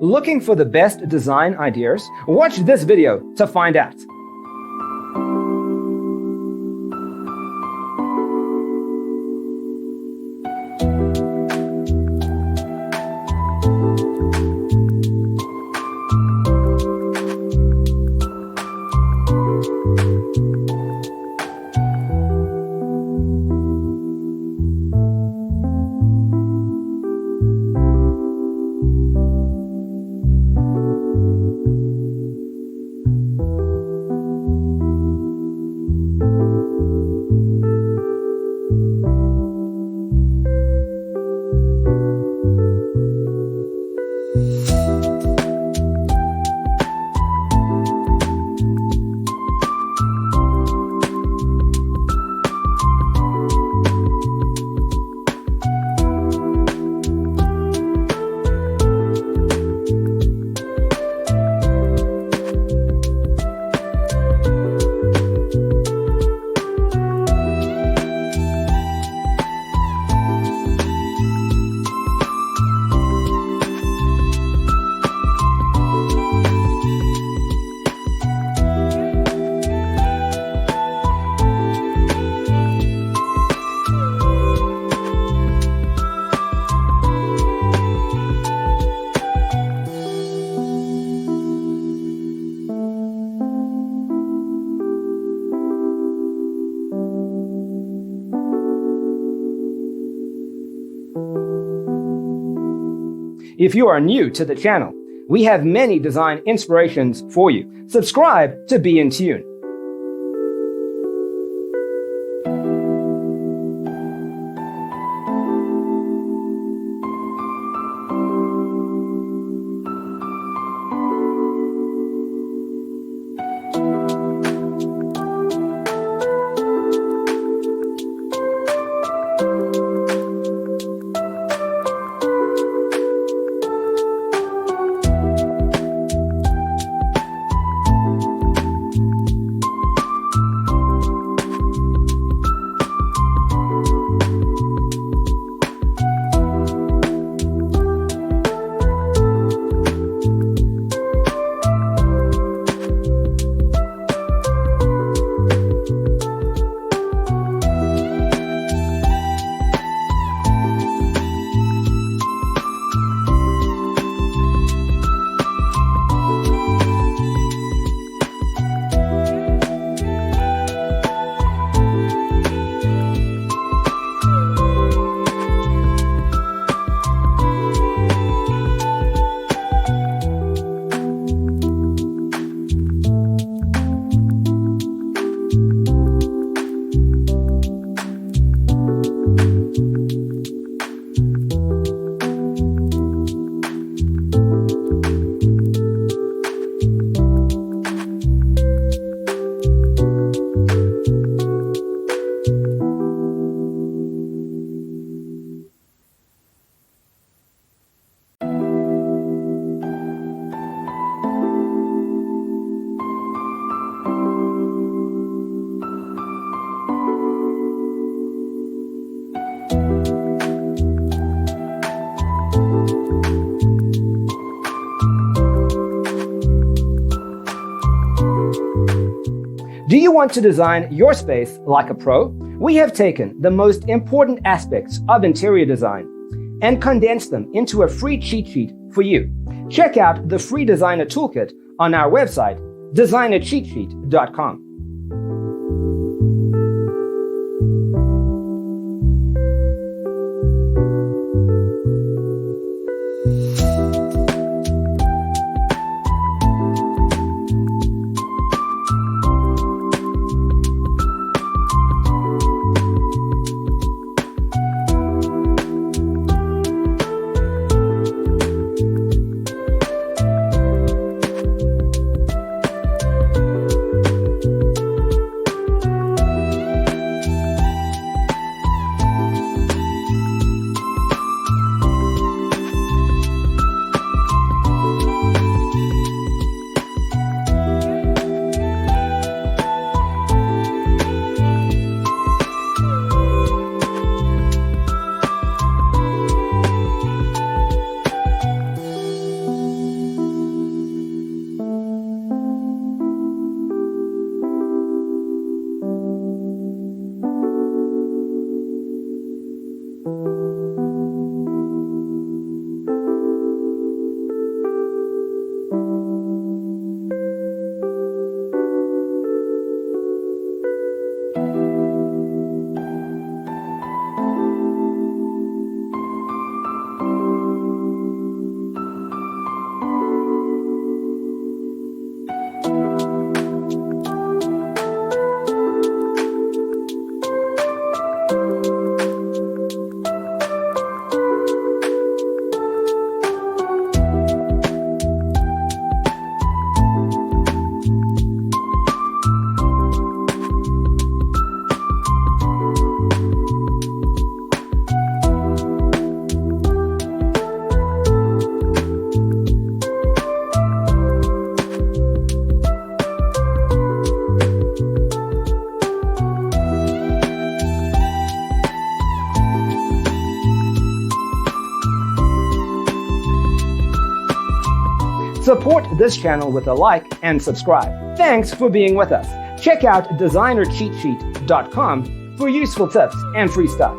Looking for the best design ideas? Watch this video to find out. If you are new to the channel, we have many design inspirations for you. Subscribe to be in tune. Do you want to design your space like a pro? We have taken the most important aspects of interior design and condensed them into a free cheat sheet for you. Check out the free designer toolkit on our website, designercheatsheet.com. Support this channel with a like and subscribe. Thanks for being with us. Check out designercheatsheet.com for useful tips and free stuff.